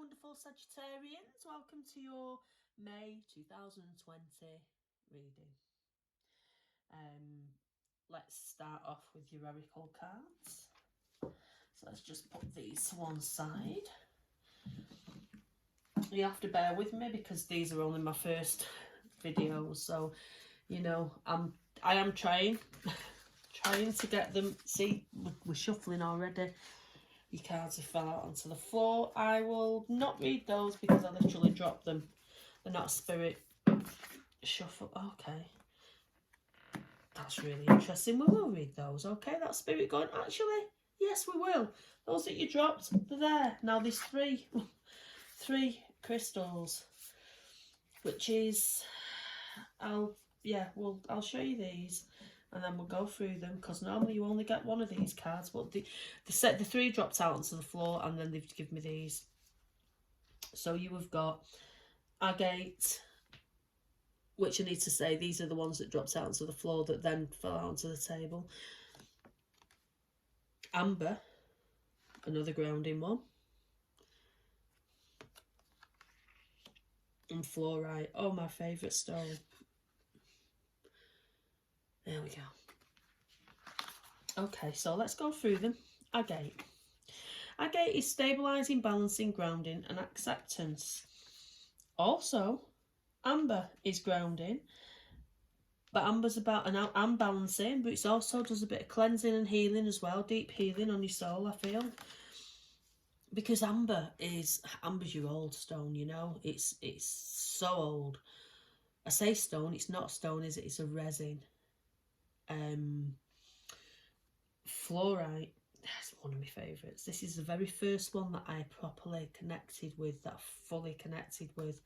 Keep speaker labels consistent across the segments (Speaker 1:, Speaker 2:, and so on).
Speaker 1: wonderful Sagittarians, welcome to your May 2020 reading. Let's start off with your oracle cards. So let's just put these to one side. You have to bear with me because these are only my first videos, so you know I am trying to get them. See, we're shuffling already. Your cards have fell out onto the floor. I will not read those because I literally dropped them. They're not a spirit shuffle. Okay. That's really interesting. We will read those. Okay, that spirit going, actually, yes, we will. Those that you dropped, they're there. Now there's three crystals, which is, I'll show you these. And then we'll go through them because normally you only get one of these cards. But the three dropped out onto the floor and then they've given me these. So you have got agate, which I need to say, these are the ones that dropped out onto the floor that then fell out onto the table. Amber, another grounding one. And fluorite, oh, my favourite stone. There we go. Okay, so let's go through them. Agate. Agate is stabilising, balancing, grounding and acceptance. Also, amber is grounding, but amber's about and balancing, but it also does a bit of cleansing and healing as well, deep healing on your soul, I feel. Because amber's your old stone, you know. It's so old. I say stone, it's not stone, is it? It's a resin. Fluorite, that's one of my favourites. This is the very first one that I properly connected with, that I fully connected with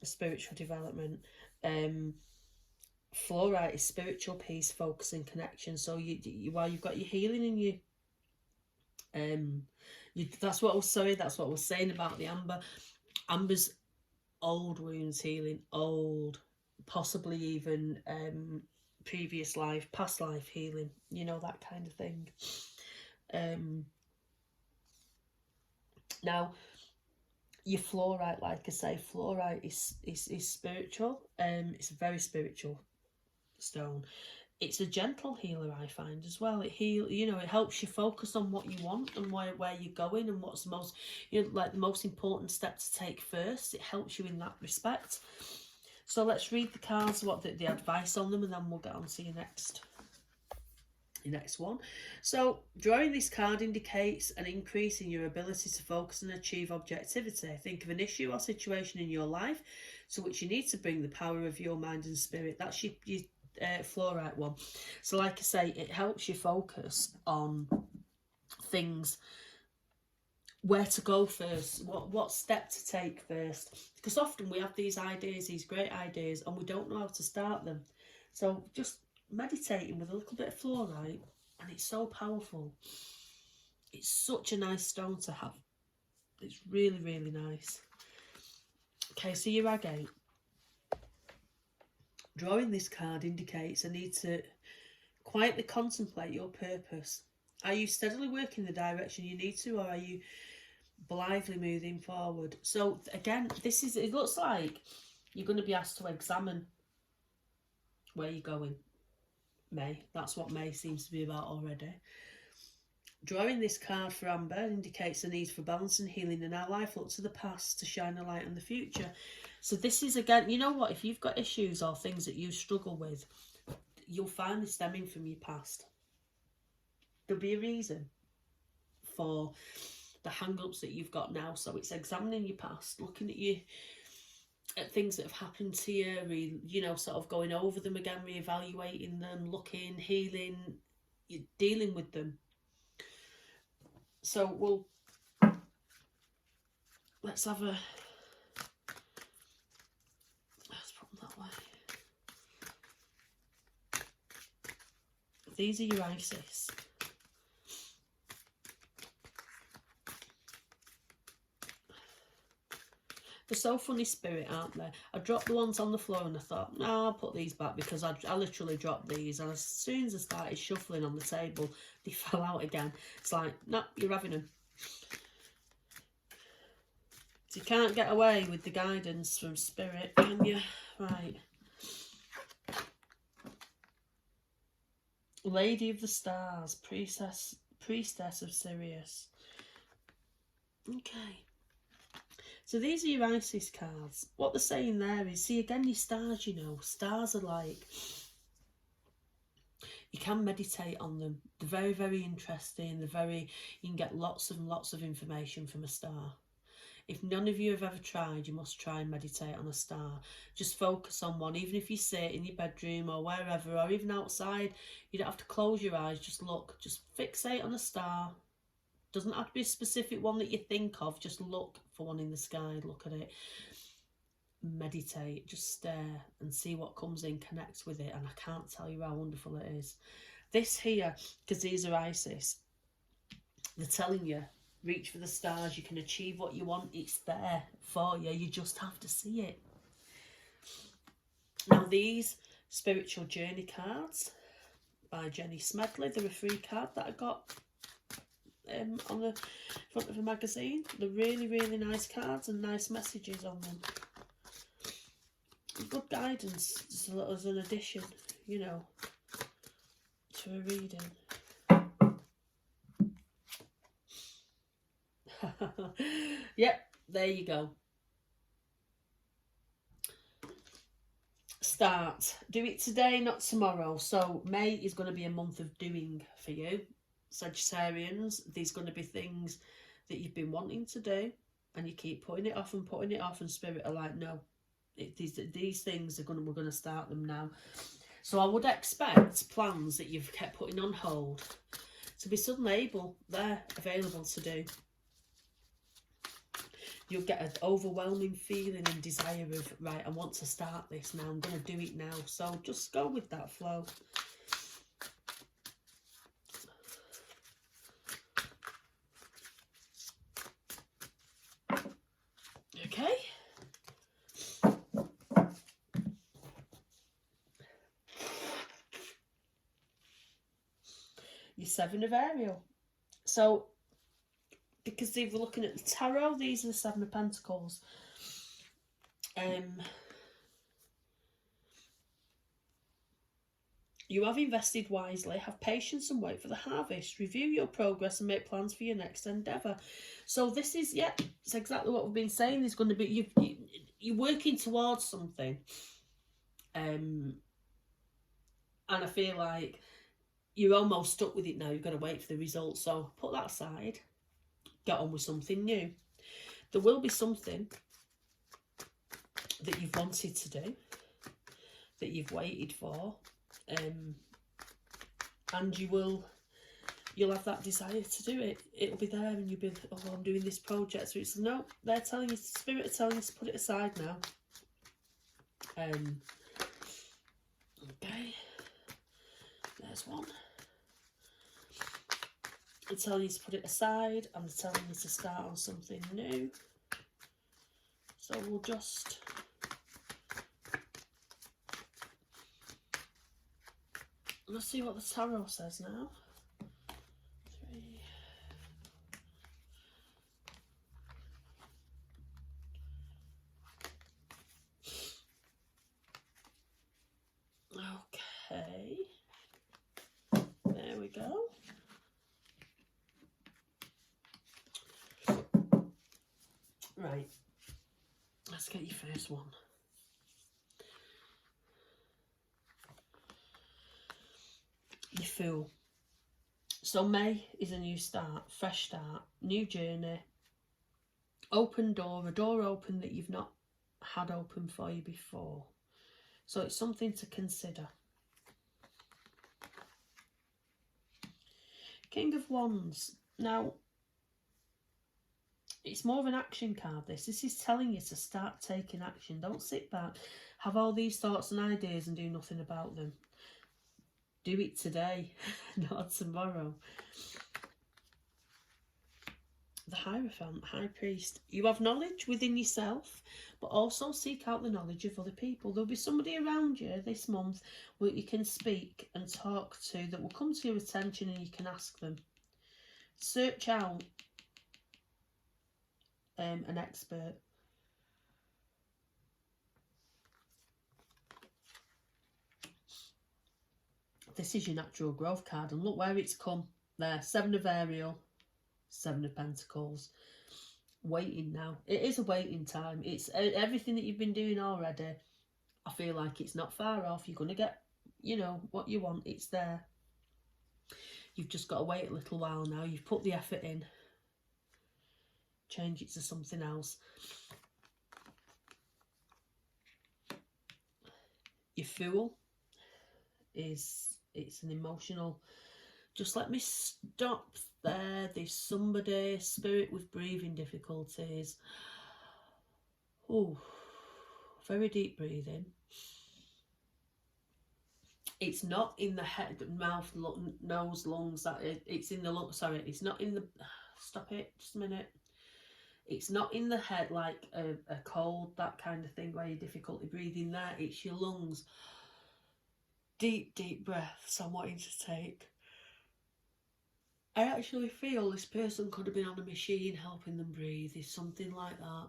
Speaker 1: spiritual development. Fluorite is spiritual peace, focus and connection. So while you've got your healing and that's what I was saying about the amber. Amber's old wounds healing, old, possibly even previous life, past life healing, you know, that kind of thing. Now your fluorite, like I say, fluorite is spiritual. It's a very spiritual stone. It's a gentle healer, I find, as well. It helps you focus on what you want and where you're going and what's the most, like the most important step to take first. It helps you in that respect. So let's read the cards, what the advice on them, and then we'll get on to your next one. So drawing this card indicates an increase in your ability to focus and achieve objectivity. Think of an issue or situation in your life to which you need to bring the power of your mind and spirit. That's your fluorite one. So like I say, it helps you focus on things, where to go first, what step to take first, because often we have these ideas, these great ideas, and we don't know how to start them. So just meditating with a little bit of fluorite, and it's so powerful. It's such a nice stone to have. It's really, really nice. Okay, so your agate. Drawing this card indicates a need to quietly contemplate your purpose. Are you steadily working the direction you need to, or are you blithely moving forward? So again, it looks like you're going to be asked to examine where you're going, May. That's what May seems to be about already. Drawing this card for Amber indicates a need for balance and healing in our life. Look to the past to shine a light on the future. So this is, again, you know what, if you've got issues or things that you struggle with, you'll find this stemming from your past. There'll be a reason for the hang-ups that you've got now. So it's examining your past, looking at things that have happened to you, sort of going over them again, reevaluating them, looking, healing, dealing with them. So let's put them that way. These are your Isis. They're so funny spirit, aren't they? I dropped the ones on the floor and I thought, no, I'll put these back because I literally dropped these, and as soon as I started shuffling on the table, they fell out again. It's like, no, you're having them. So you can't get away with the guidance from Spirit, can you? Right. Lady of the Stars, Priestess of Sirius. Okay. So these are your Isis cards. What they're saying there is, see again your stars, you know. Stars are like, you can meditate on them. They're very, very interesting. You can get lots and lots of information from a star. If none of you have ever tried, you must try and meditate on a star. Just focus on one, even if you sit in your bedroom or wherever, or even outside. You don't have to close your eyes, just look. Just fixate on a star. Doesn't have to be a specific one that you think of. Just look for one in the sky, look at it. Meditate, just stare and see what comes in, connect with it. And I can't tell you how wonderful it is. This here, because these are Isis, they're telling you, reach for the stars, you can achieve what you want, it's there for you, you just have to see it. Now these spiritual journey cards by Jenny Smedley, they're a free card that I got on the front of a magazine. They're really, really nice cards and nice messages on them. Good guidance as an addition, you know, to a reading. Yep, there you go. Start. Do it today, not tomorrow. So May is going to be a month of doing for you. Sagittarians, there's going to be things that you've been wanting to do and you keep putting it off and Spirit are like, no, these things we're going to start them now. So I would expect plans that you've kept putting on hold to be suddenly available to do. You'll get an overwhelming feeling and desire of, right, I want to start this now, I'm going to do it now. So just go with that flow. Okay. Your Seven of Ariel. So, because if we're looking at the tarot, these are the Seven of Pentacles. You have invested wisely, have patience and wait for the harvest. Review your progress and make plans for your next endeavour. So this is, yeah, it's exactly what we've been saying. There's going to be, you're working towards something. And I feel like you're almost stuck with it now. You've got to wait for the results. So put that aside. Get on with something new. There will be something that you've wanted to do, that you've waited for, and you'll have that desire to do it. It'll be there, and you'll be, oh, I'm doing this project. So it's, no, they're telling you, Spirit are telling you to put it aside now. Okay, there's one. They're telling you to put it aside, and they're telling you to start on something new. So we'll just let's see what the tarot says now. 3. Okay. There we go. Right. Let's get your first one. You Fool. So May is a new start, fresh start, new journey, open door, a door open that you've not had open for you before. So it's something to consider. King of Wands. Now, it's more of an action card, this. This is telling you to start taking action. Don't sit back, have all these thoughts and ideas and do nothing about them. Do it today, not tomorrow. The Hierophant, High Priest. You have knowledge within yourself, but also seek out the knowledge of other people. There'll be somebody around you this month where you can speak and talk to that will come to your attention and you can ask them. Search out an expert. This is your natural growth card, and look where it's come. There, 7 of Ariel, 7 of Pentacles. Waiting now. It is a waiting time. It's everything that you've been doing already. I feel like it's not far off. You're going to get, you know, what you want. It's there. You've just got to wait a little while now. You've put the effort in. Change it to something else. Your Fool is, it's an emotional, just let me stop there. There's somebody, spirit with breathing difficulties. Oh, very deep breathing. It's not in the head, mouth, nose, lungs. It's in the lung. Sorry, it's not in the. Stop it. Just a minute. It's not in the head like a cold, that kind of thing where you difficulty breathing there. It's your lungs. Deep, deep breaths I'm wanting to take. I actually feel this person could have been on a machine helping them breathe. It's something like that.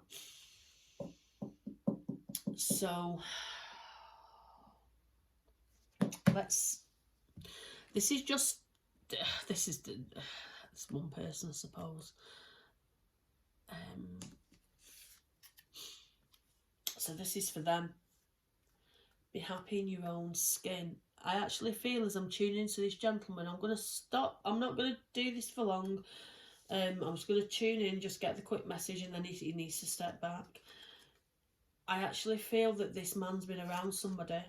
Speaker 1: So this is just, it's one person, I suppose. So this is for them. Be happy in your own skin. I actually feel as I'm tuning into this gentleman, I'm going to stop. I'm not going to do this for long. I'm just going to tune in, just get the quick message, and then he needs to step back. I actually feel that this man's been around somebody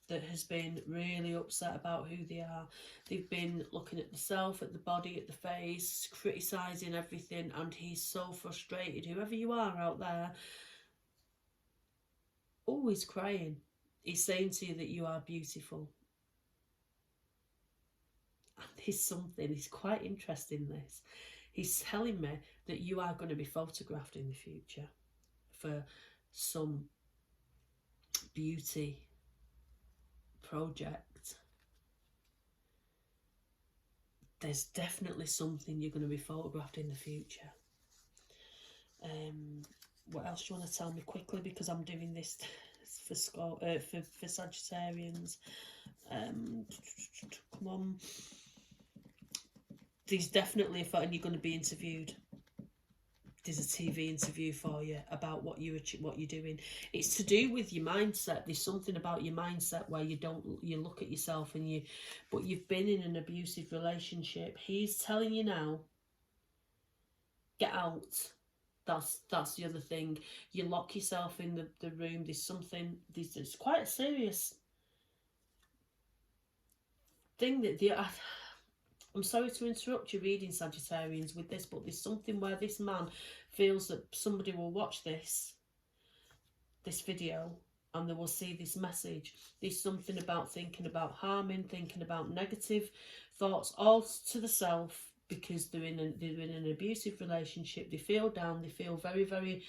Speaker 1: that has been really upset about who they are. They've been looking at the self, at the body, at the face, criticising everything, and he's so frustrated. Whoever you are out there, always crying. He's saying to you that you are beautiful. And there's something, it's quite interesting this. He's telling me that you are going to be photographed in the future for some beauty project. There's definitely something you're going to be photographed in the future. What else do you want to tell me quickly, because I'm doing this for Sagittarians. Come on. There's definitely a photo, and you're going to be interviewed. There's a TV interview for you about what you're doing. It's to do with your mindset. There's something about your mindset where you look at yourself but you've been in an abusive relationship. He's telling you now, get out. That's the other thing. You lock yourself in the room. There's quite a serious thing that I'm sorry to interrupt your reading, Sagittarians, with this, but there's something where this man feels that somebody will watch this video and they will see this message. There's something about thinking about harming, thinking about negative thoughts, all to the self, because they're in an abusive relationship. They feel down. They feel very, very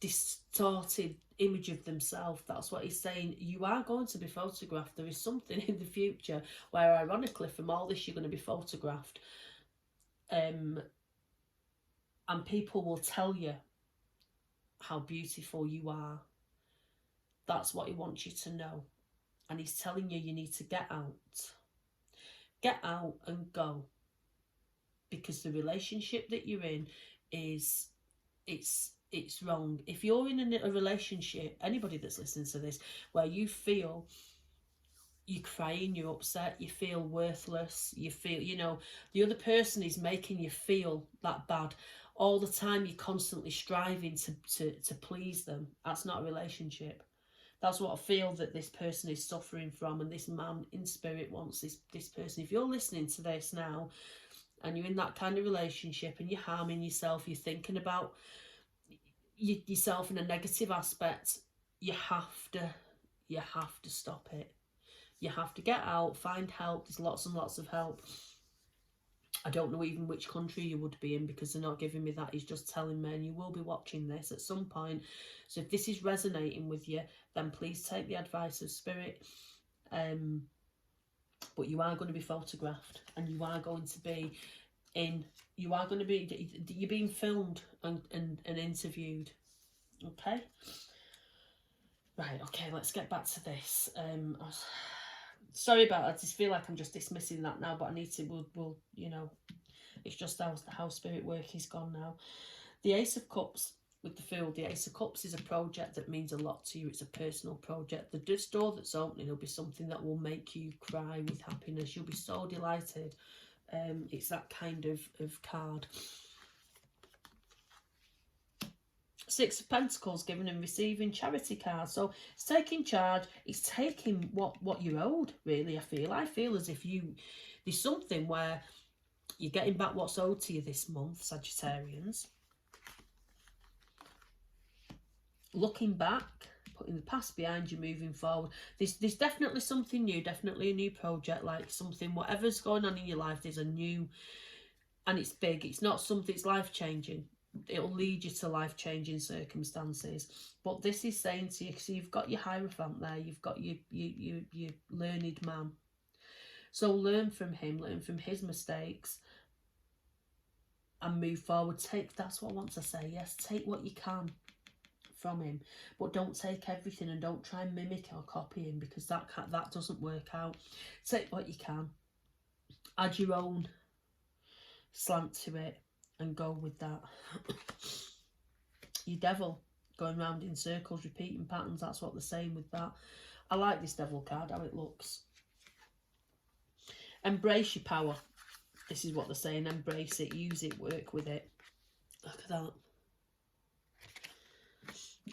Speaker 1: distorted image of themselves. That's what he's saying. You are going to be photographed. There is something in the future where, ironically, from all this, you're going to be photographed, and people will tell you how beautiful you are. That's what he wants you to know, and he's telling you need to get out and go, because the relationship that you're in is it's wrong. If you're in a relationship, anybody that's listening to this, where you feel you're crying, you're upset, you feel worthless, you feel, the other person is making you feel that bad all the time, you're constantly striving to please them, that's not a relationship. That's what I feel that this person is suffering from, and this man in spirit wants this person. If you're listening to this now and you're in that kind of relationship and you're harming yourself, you're thinking about yourself in a negative aspect, you have to stop it. You have to get out, find help. There's lots and lots of help. I don't know even which country you would be in, because they're not giving me that. He's just telling me, and you will be watching this at some point. So if this is resonating with you, then please take the advice of spirit. But you are going to be photographed, and you are going to be in You are going to be, you're being filmed and interviewed. Okay. Right, okay, let's get back to this. Sorry about that. I just feel like I'm just dismissing that now, but I need to, we'll you know, it's just how spirit work is gone now. The Ace of Cups with the Fool. The Ace of Cups is a project that means a lot to you. It's a personal project. The door that's opening will be something that will make you cry with happiness. You'll be so delighted. It's that kind of card. Six of Pentacles, giving and receiving, charity card. So it's taking charge. It's taking what you're owed, really, I feel as if there's something where you're getting back what's owed to you this month, Sagittarians. Looking back, putting the past behind you, moving forward. There's definitely something new, definitely a new project, like something, whatever's going on in your life, there's a new, and it's big. It's not something, it's life-changing. It'll lead you to life-changing circumstances. But this is saying to you, so you've got your Hierophant there, you've got your learned man. So learn from him, learn from his mistakes, and move forward. That's what I want to say. Yes, take what you can from him, but don't take everything, and don't try and mimic or copy him, because that doesn't work out. Take what you can, add your own slant to it, and go with that. Your Devil, going round in circles, repeating patterns. That's what they're saying with that. I like this Devil card, how it looks. Embrace your power. This is what they're saying. Embrace it, use it, work with it. Look at that.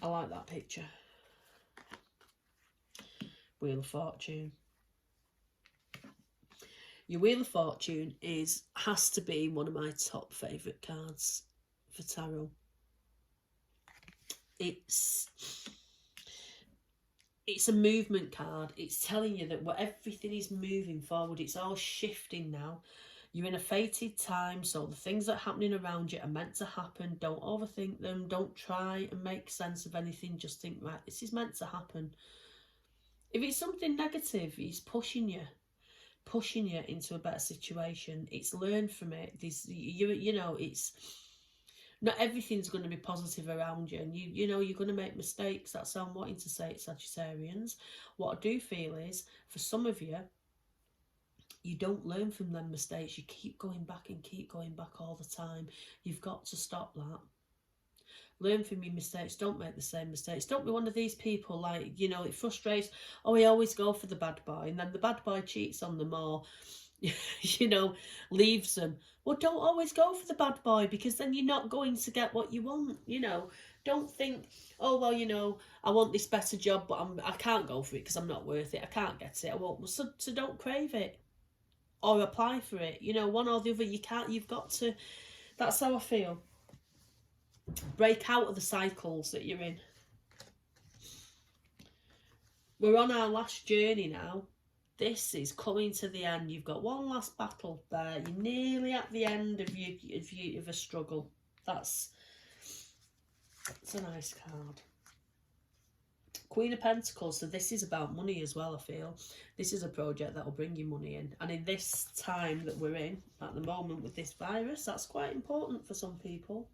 Speaker 1: I like that picture. Wheel of Fortune. Your Wheel of Fortune has to be one of my top favourite cards for tarot. It's a movement card. It's telling you that everything is moving forward. It's all shifting now. You're in a fated time, so the things that are happening around you are meant to happen. Don't overthink them. Don't try and make sense of anything. Just think, right, this is meant to happen. If it's something negative, it's pushing you into a better situation. It's learn from it. You know, it's not everything's going to be positive around you, and you know you're going to make mistakes. That's how I'm wanting to say it, Sagittarians. What I do feel is, for some of you, you don't learn from them mistakes. You keep going back and keep going back all the time. You've got to stop that. Learn from your mistakes. Don't make the same mistakes. Don't be one of these people, like, you know, it frustrates. Oh, we always go for the bad boy, and then the bad boy cheats on them, or, you know, leaves them. Well, don't always go for the bad boy, because then you're not going to get what you want. You know, don't think, oh, well, you know, I want this better job, but I can't go for it because I'm not worth it. I can't get it. I won't. So don't crave it or apply for it. You know, one or the other. You can't. You've got to. That's how I feel. Break out of the cycles that you're in. We're on our last journey now. This is coming to the end. You've got one last battle there. You're nearly at the end of a struggle. It's a nice card. Queen of Pentacles. So this is about money as well, I feel. This is a project that will bring you money in. And in this time that we're in at the moment with this virus, that's quite important for some people.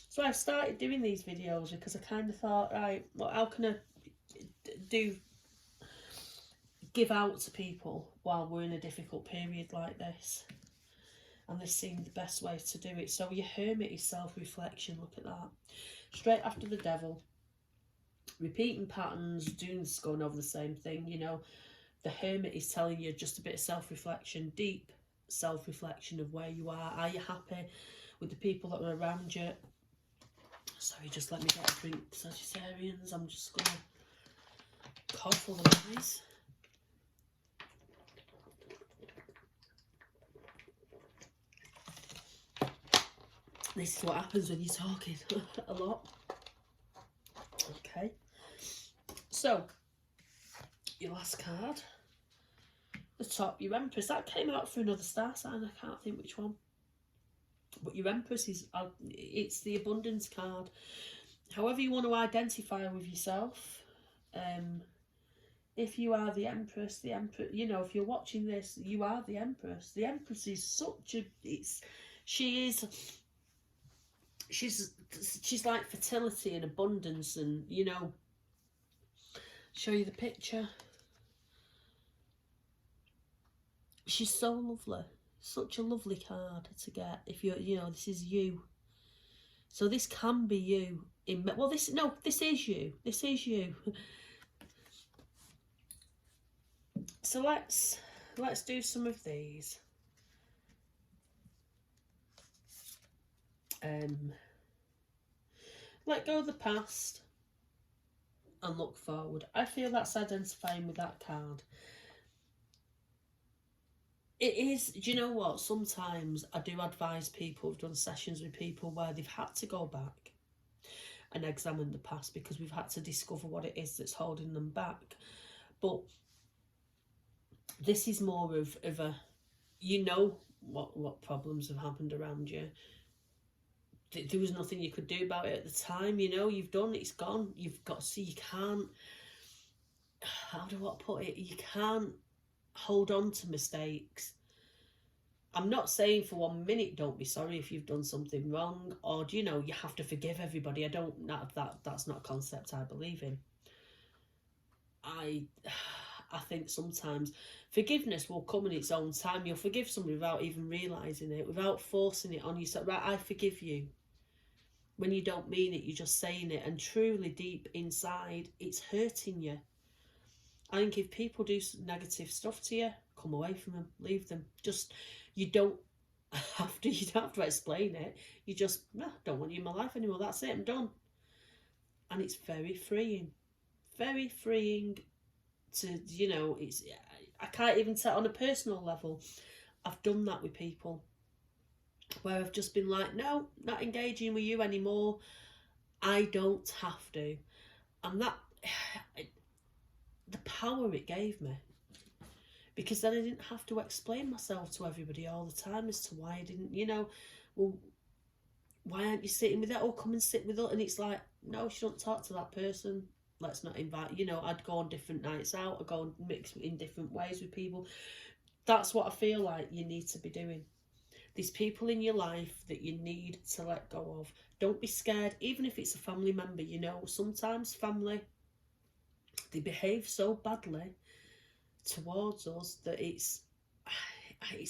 Speaker 1: So I started doing these videos because I kind of thought, right, well, how can I give out to people while we're in a difficult period like this? And this seemed the best way to do it. So your Hermit is self-reflection. Look at that. Straight after the Devil. Repeating patterns, going over the same thing. You know, the Hermit is telling you just a bit of self-reflection, deep self-reflection of where you are. Are you happy with the people that are around you? Sorry, just let me get a drink, Sagittarians. I'm just going to cough otherwise. This is what happens when you're talking a lot. Okay. So, your last card. The top, your Empress. That came out for another star sign. I can't think which one. But your Empress is, it's the abundance card. However you want to identify with yourself, if you are the Empress, the Emperor, you know, if you're watching this, you are the Empress. The Empress is such a, she's like fertility and abundance, and, you know, show you the picture. She's so lovely. Such a lovely card to get if you're, you know, this is you. So this can be you. Well, this is you. This is you. So let's do some of these. Let go of the past and look forward. I feel that's identifying with that card. It is, do you know what? Sometimes I do advise people, I've done sessions with people where they've had to go back and examine the past because we've had to discover what it is that's holding them back. But this is more of a, you know what problems have happened around you. There was nothing you could do about it at the time, you know, you've done, it's gone. You've got to see, you can't, how do I put it? You can't hold on to mistakes. I'm not saying for 1 minute don't be sorry if you've done something wrong, or, you know, you have to forgive everybody. I don't, that's not a concept I believe in. I think sometimes forgiveness will come in its own time. You'll forgive somebody without even realising it, without forcing it on you. So, right, I forgive you. When you don't mean it, you're just saying it, and truly deep inside, it's hurting you. I think if people do negative stuff to you, come away from them, leave them. Just, you don't have to explain it. You just, don't want you in my life anymore. That's it, I'm done. And it's very freeing. Very freeing to, you know, it's, I can't even tell on a personal level. I've done that with people where I've just been like, no, not engaging with you anymore. I don't have to. And that, the power it gave me, because then I didn't have to explain myself to everybody all the time as to why I didn't, you know, well, why aren't you sitting with that? Oh, come and sit with us. And it's like, no, she don't talk to that person. Let's not invite, you know, I'd go on different nights out, I'd go and mix in different ways with people. That's what I feel like you need to be doing. There's people in your life that you need to let go of. Don't be scared, even if it's a family member, you know, sometimes family, they behave so badly towards us that it's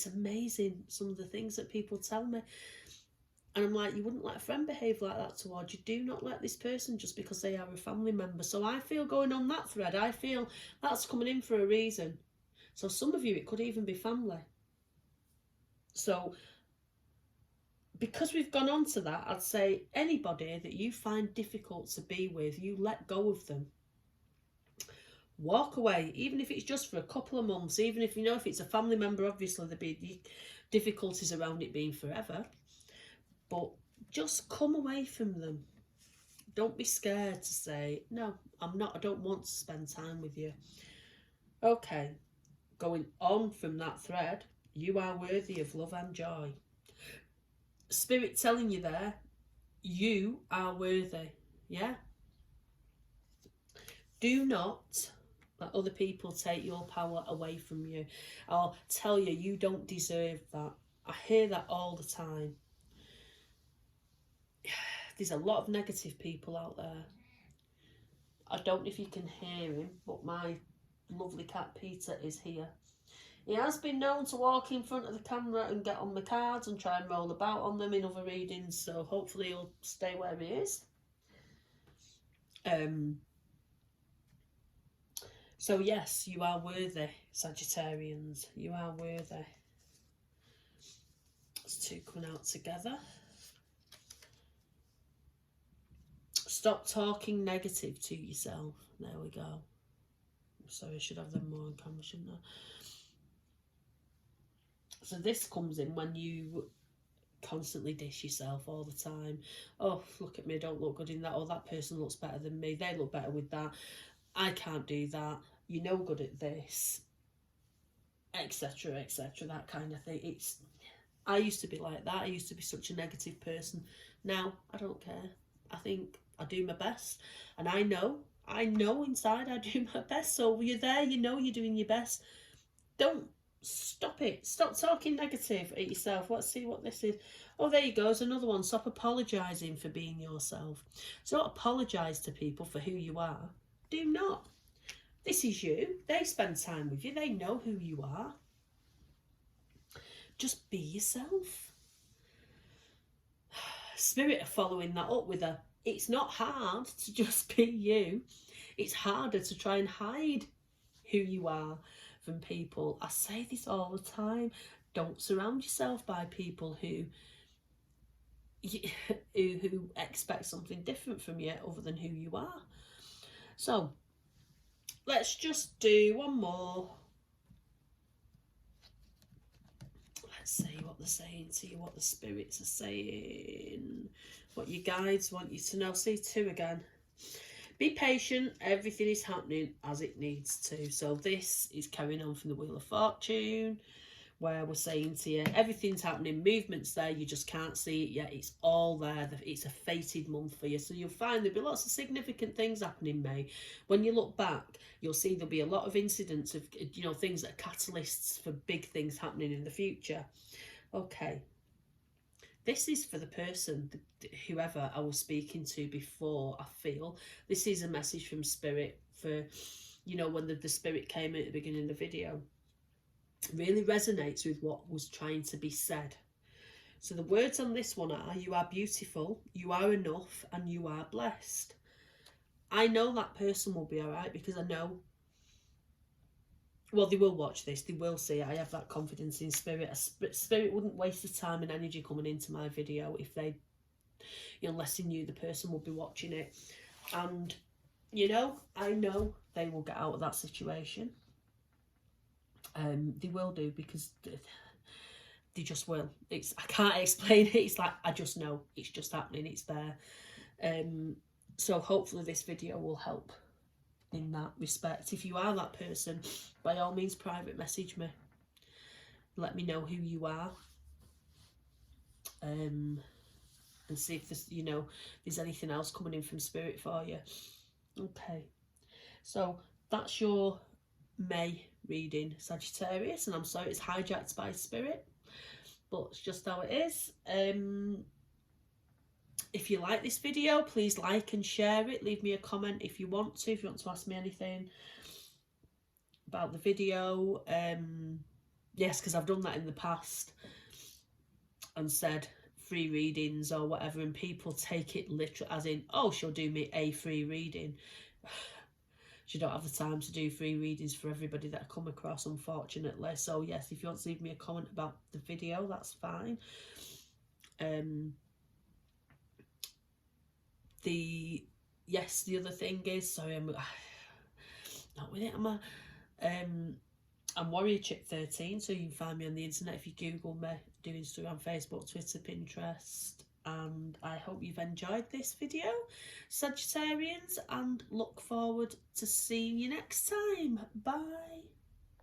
Speaker 1: amazing, some of the things that people tell me. And I'm like, you wouldn't let a friend behave like that towards you. Do not let this person just because they are a family member. So I feel going on that thread, I feel that's coming in for a reason. So some of you, it could even be family. So because we've gone on to that, I'd say anybody that you find difficult to be with, you let go of them. Walk away, even if it's just for a couple of months, even if, you know, if it's a family member, obviously there'd be difficulties around it being forever. But just come away from them. Don't be scared to say, no, I'm not, I don't want to spend time with you. Okay, going on from that thread, you are worthy of love and joy. Spirit telling you there, you are worthy, yeah? Do not let other people take your power away from you or tell you you don't deserve that. I hear that all the time. There's a lot of negative people out there. I don't know if you can hear him, but my lovely cat Peter is here. He has been known to walk in front of the camera and get on the cards and try and roll about on them in other readings, so hopefully he'll stay where he is. So yes, you are worthy, Sagittarians. You are worthy. It's two coming out together. Stop talking negative to yourself. There we go. Sorry, I should have them more on camera, shouldn't I? So this comes in when you constantly dish yourself all the time. Oh, look at me, I don't look good in that. Oh, that person looks better than me. They look better with that. I can't do that. You're no good at this, etc., etc., that kind of thing. I used to be like that. I used to be such a negative person. Now I don't care. I think I do my best, and I know I know inside I do my best. So you're there, you know you're doing your best. Don't stop it. Stop talking negative at yourself. Let's see what this is. Oh, there you go. There's another one. Stop apologising for being yourself. So don't apologise to people for who you are. Do not. This is you. They spend time with you. They know who you are. Just be yourself. Spirit are following that up with it's not hard to just be you. It's harder to try and hide who you are from people. I say this all the time. Don't surround yourself by people who expect something different from you other than who you are. So let's just do one more. Let's see what they're saying to you, what the spirits are saying, what your guides want you to know. See 2 again. Be patient, everything is happening as it needs to. So this is carrying on from the Wheel of Fortune, where we're saying to you, everything's happening, movement's there, you just can't see it yet, it's all there, it's a fated month for you. So you'll find there'll be lots of significant things happening in May. When you look back, you'll see there'll be a lot of incidents of, you know, things that are catalysts for big things happening in the future. Okay. This is for the person, whoever I was speaking to before, I feel. This is a message from Spirit for, you know, when the Spirit came at the beginning of the video. It really resonates with what was trying to be said. So the words on this one are, you are beautiful, you are enough, and you are blessed. I know that person will be all right because I know, well, they will watch this, they will see it. I have that confidence in Spirit. Spirit wouldn't waste the time and energy coming into my video if they, you know, unless they knew the person would be watching it. And, you know, I know they will get out of that situation. They will do, because they just will. I can't explain it. It's like, I just know it's just happening. It's there. So hopefully this video will help in that respect. If you are that person, by all means, private message me. Let me know who you are. And see if there's, you know, there's anything else coming in from Spirit for you. Okay. So that's your May reading, Sagittarius, and I'm sorry it's hijacked by Spirit, but it's just how it is. If you like this video, please like and share it. Leave me a comment if you want to ask me anything about the video. Yes, because I've done that in the past and said free readings or whatever, and people take it literal, as in, oh, she'll do me a free reading. She don't have the time to do free readings for everybody that I come across, unfortunately. So yes, if you want to leave me a comment about the video, that's fine. The other thing is, sorry, I'm not with it, am I? I'm Warrior Chick 13, so you can find me on the internet if you Google me. Do Instagram, Facebook, Twitter, Pinterest. And I hope you've enjoyed this video, Sagittarians, and look forward to seeing you next time. Bye.